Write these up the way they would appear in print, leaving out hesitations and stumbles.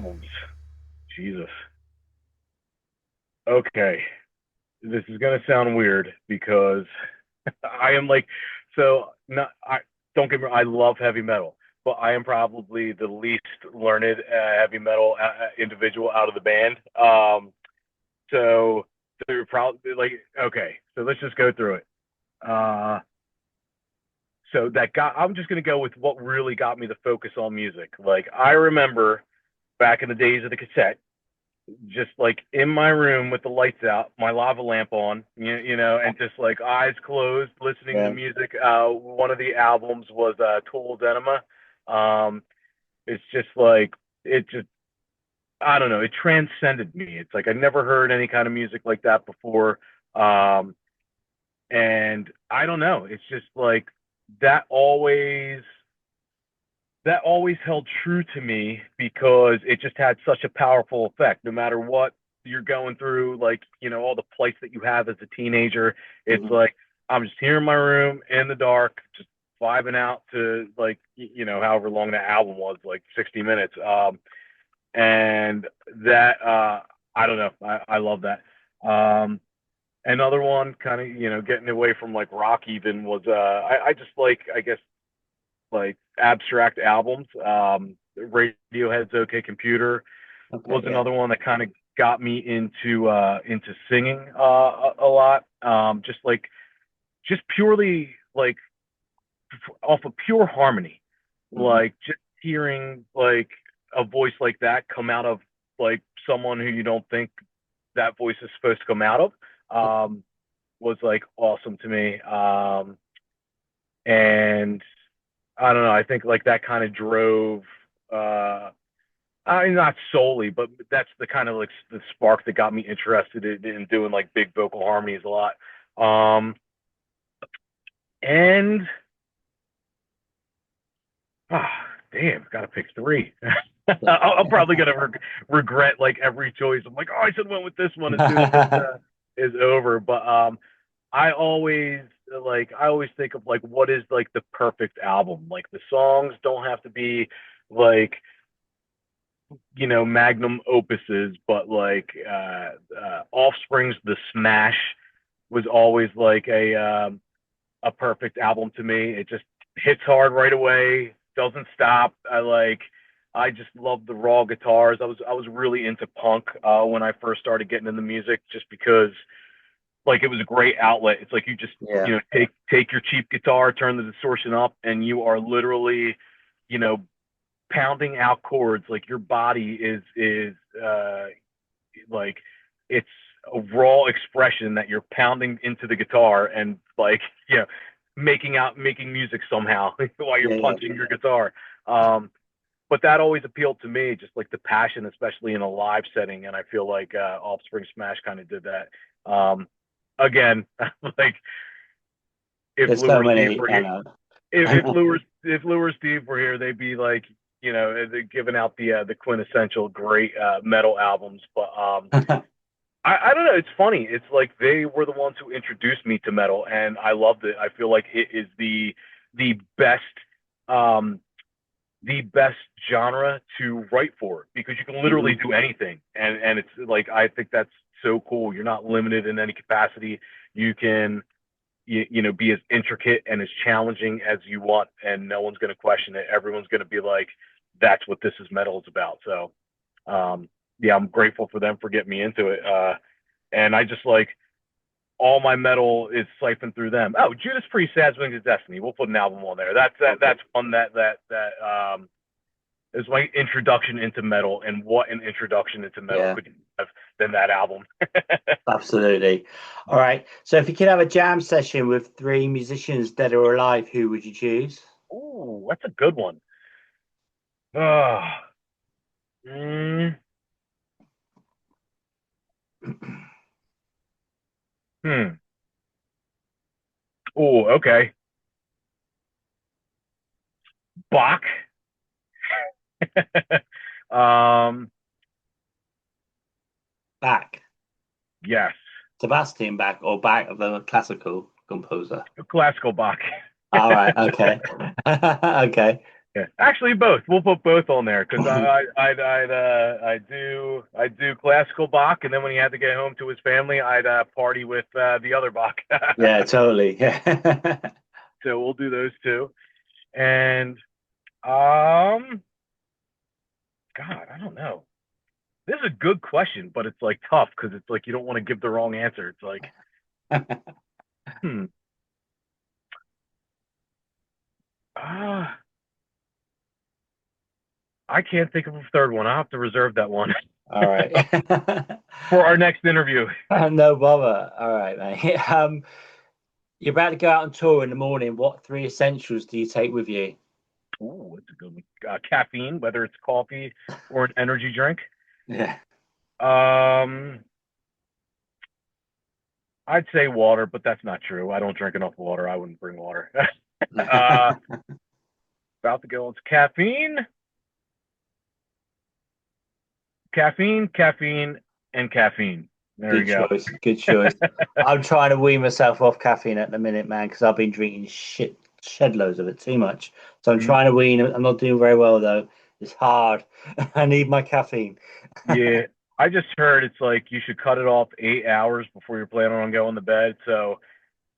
albums. Jesus. Okay. This is gonna sound weird because I am like so not I don't get me wrong, I love heavy metal, but I am probably the least learned heavy metal individual out of the band. So they're probably like okay, so let's just go through it. Uh so that got I'm just gonna go with what really got me to focus on music. Like I remember back in the days of the cassette, just like in my room with the lights out, my lava lamp on, and just like eyes closed, listening to Yeah. music. One of the albums was Tool's Enema. Um, it's just like it just I don't know, it transcended me. It's like I never heard any kind of music like that before. Um, and I don't know, it's just like that always that always held true to me because it just had such a powerful effect no matter what you're going through, like all the plights that you have as a teenager. It's Mhm. like I'm just here in my room in the dark, just vibing out to like however long that album was, like 60 minutes. And that I don't know, I love that. Another one kind of getting away from like rock even was I just like, I guess, like abstract albums. Radiohead's OK Computer Okay, was yeah. another one that kind of got me into singing a lot. Just purely like off of pure harmony, Mhm. like just hearing like a voice like that come out of like someone who you don't think that voice is supposed to come out of was like awesome to me. And I don't know. I think like that kind of drove. I mean, not solely, but that's the kind of like the spark that got me interested in doing like big vocal harmonies a lot. Um, and ah, damn, gotta pick three. I'm probably gonna regret like every choice. I'm like, oh, I should have went with this one as soon as this is over. But I always think of like what is like the perfect album. Like the songs don't have to be like magnum opuses, but like Offspring's The Smash was always like a perfect album to me. It just hits hard right away, doesn't stop. I just love the raw guitars. I was really into punk when I first started getting into music, just because like it was a great outlet. It's like you just Yeah, take your cheap guitar, turn the distortion up, and you are literally you know pounding out chords. Like your body is like it's a raw expression that you're pounding into the guitar and like making music somehow while you're yeah, yeah. punching your guitar. um but that always appealed to me, just like the passion, especially in a live setting, and I feel like Offspring Smash kind of did that. Again, like if There's Lou so or Steve many, were I here, know. if Lou or Steve were here, they'd be like, they're giving out the quintessential great metal albums. But I don't know. It's funny. It's like they were the ones who introduced me to metal, and I loved it. I feel like it is the best um, the best genre to write for because you can literally Mhm. do anything, and it's like I think that's so cool. You're not limited in any capacity. You can be as intricate and as challenging as you want, and no one's going to question it. Everyone's going to be like, "That's what this is metal is about." So, yeah, I'm grateful for them for getting me into it. And I just like all my metal is siphoned through them. Oh, Judas Priest, Sad Wings of Destiny. We'll put an album on there. Okay. That's one that is my introduction into metal, and what an introduction into metal Yeah, could you have than that album? absolutely. All right. So if you could have a jam session with three musicians dead or alive, who would you choose? Ooh, that's a good one. Oh, mm, hmm. Oh, okay. Bach. um, Bach. yes, Sebastian Bach or Bach, the classical composer? classical Bach. All right. Okay. Okay. Yeah, actually, both. We'll put both on there because I do classical Bach, and then when he had to get home to his family, I'd party with the other Bach. Yeah, totally. Yeah. So we'll do those two. And um, God, I don't know. This is a good question, but it's like tough because it's like you don't want to give the wrong answer. It's like, hmm, ah, I can't think of a third one. I'll have to reserve that one All right. for our next interview. No bother. All right, mate. You're about to go out on tour in the morning. What three essentials do you take with you? Ooh, it's a good one. Caffeine, whether it's coffee or an energy drink. Yeah. Um, I'd say water, but that's not true. I don't drink enough water. I wouldn't bring water. uh, About to go into caffeine, and caffeine. There Good you go. choice. Good choice. I'm trying to wean myself off caffeine at the minute, man, because I've been drinking shed loads of it, too much. So I'm Mm, trying to wean it. I'm not doing very well though. It's hard. I need my caffeine. yeah, I just heard it's like you should cut it off 8 hours before you're planning on going to bed. So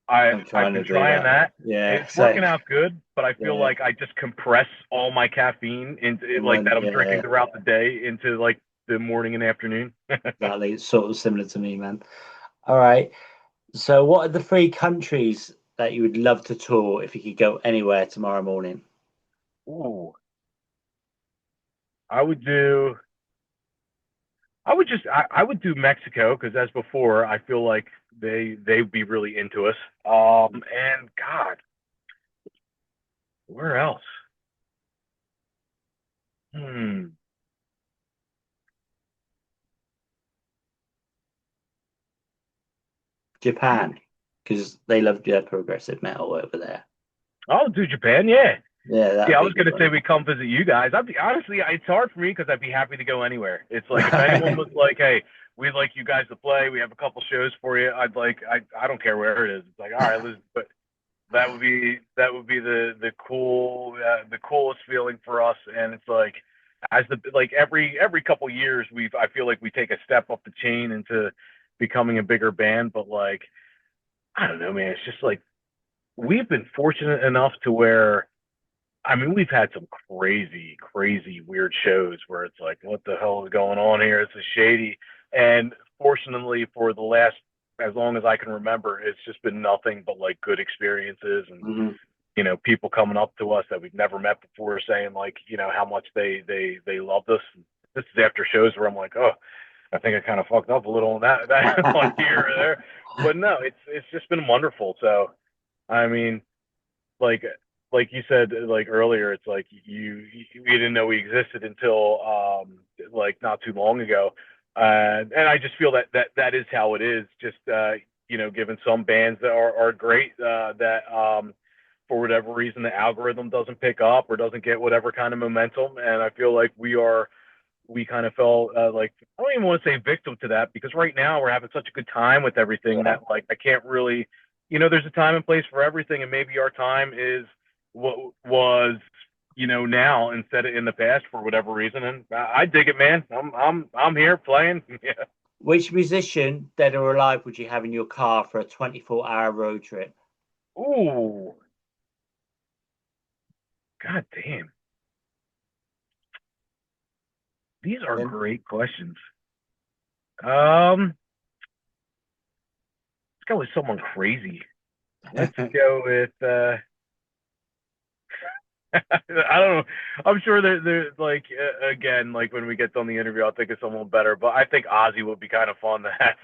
I'm I've trying to been do trying that. that. Yeah, It's working same. out good, but I feel Yeah. like I just compress all my caffeine into And like when, that I'm drinking yeah, throughout the day into like the morning and afternoon. exactly. It's sort of similar to me, man. All right. So what are the three countries that you would love to tour if you could go anywhere tomorrow morning? Ooh, I would do. I would do Mexico because as before, I feel like they'd be really into us. And God, where else? Hmm. Japan, because they love their progressive metal over there. I'll do Japan. Yeah. Yeah, that Yeah, would I be a was good gonna say one. we come visit you guys. I'd be honestly, it's hard for me because I'd be happy to go anywhere. It's like if anyone was like, "Hey, we'd like you guys to play. We have a couple shows for you." I don't care where it is. It's like, all right, let's. But that would be the coolest feeling for us. And it's like as the like every couple years I feel like we take a step up the chain into becoming a bigger band. But like I don't know, man. It's just like we've been fortunate enough to where I mean, we've had some crazy, weird shows where it's like, what the hell is going on here? This is shady. And fortunately, for the last, as long as I can remember, it's just been nothing but like good experiences and, Mhm. people coming up to us that we've never met before saying like, how much they loved us. This is after shows where I'm like, oh, I think I kind of fucked up a little on that on here or there. But no, it's just been wonderful. So, I mean, like you said like earlier, it's like you didn't know we existed until like not too long ago, and I just feel that is how it is. Just given some bands that are great that for whatever reason the algorithm doesn't pick up or doesn't get whatever kind of momentum, and I feel like we kind of fell like I don't even want to say victim to that because right now we're having such a good time with everything Yeah. that like I can't really, there's a time and place for everything, and maybe our time is what was now instead of in the past for whatever reason, and I dig it, man. I'm here playing. Yeah. Which musician, dead or alive, would you have in your car for a 24-hour road trip? Ooh, god damn, these are And great questions. Let's go with someone crazy. Let's go with I don't know. I'm sure they're like again, like when we get done the interview, I'll think of someone better. But I think Ozzy would be kind of fun to have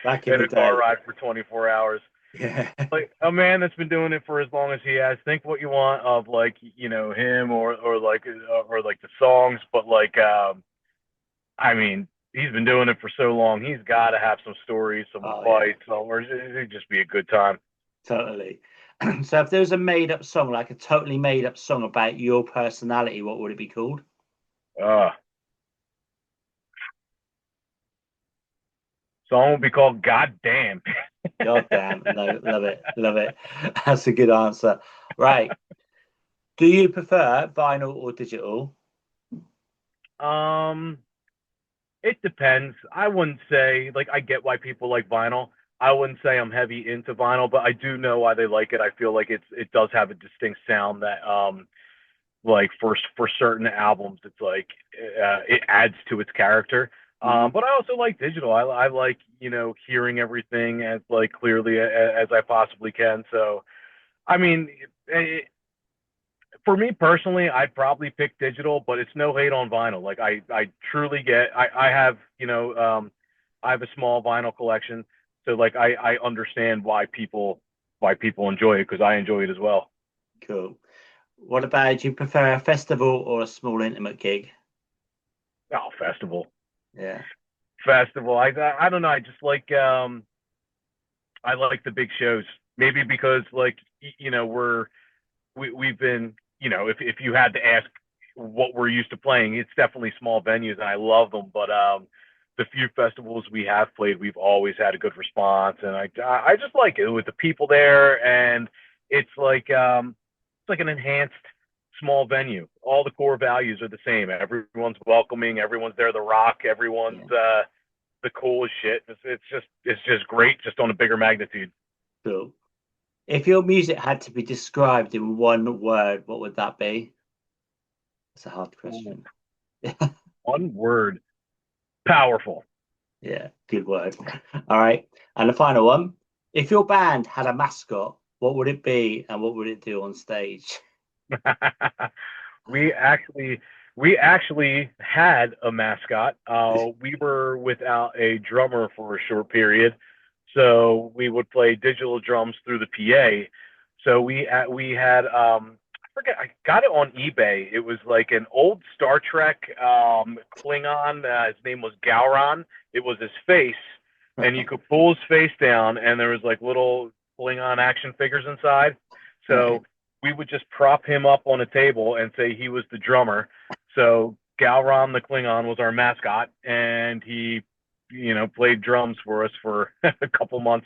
back in in the a car day. ride for 24 hours. Yeah. Like a man that's been doing it for as long as he has. Think what you want of like him or like the songs, but like I mean he's been doing it for so long. He's got to have some stories, some Oh, yeah, fights, or it'd just be a good time. totally. So if there was a made-up song, like a totally made-up song about your personality, what would it be called? Uh, Song would be called "God Damn." God damn, love it, love it. That's a good answer. Right. Do you prefer vinyl or digital? Um, it depends. I wouldn't say like I get why people like vinyl. I wouldn't say I'm heavy into vinyl, but I do know why they like it. I feel like it does have a distinct sound that like for certain albums it's like it adds to its character. Mhm. But I also like digital. I like hearing everything as like clearly as I possibly can. So I mean, it, for me personally, I'd probably pick digital, but it's no hate on vinyl. Like I truly get, I have, I have a small vinyl collection, so like I understand why people enjoy it because I enjoy it as well. Cool. What about, do you prefer a festival or a small intimate gig? Oh, festival, Yeah. festival. I don't know. I like the big shows. Maybe because like we've been, if you had to ask what we're used to playing, it's definitely small venues, and I love them. But the few festivals we have played, we've always had a good response, and I just like it with the people there, and it's like an enhanced small venue. All the core values are the same. Everyone's welcoming. Everyone's there to rock. Everyone's Yeah. the coolest shit. It's just great, just on a bigger magnitude. Cool. If your music had to be described in one word, what would that be? It's a hard Ooh, question. one word, powerful. Yeah, good word. All right. And the final one. If your band had a mascot, what would it be and what would it do on stage? we actually we actually had a mascot. We were without a drummer for a short period, so we would play digital drums through the PA. So we had I forget, I got it on eBay. It was like an old Star Trek Klingon. His name was Gowron. It was his face, and you could pull his face down, and there was like little Klingon action figures inside. So Right. we would just prop him up on a table and say he was the drummer. So Galron the Klingon was our mascot, and he, played drums for us for a couple months.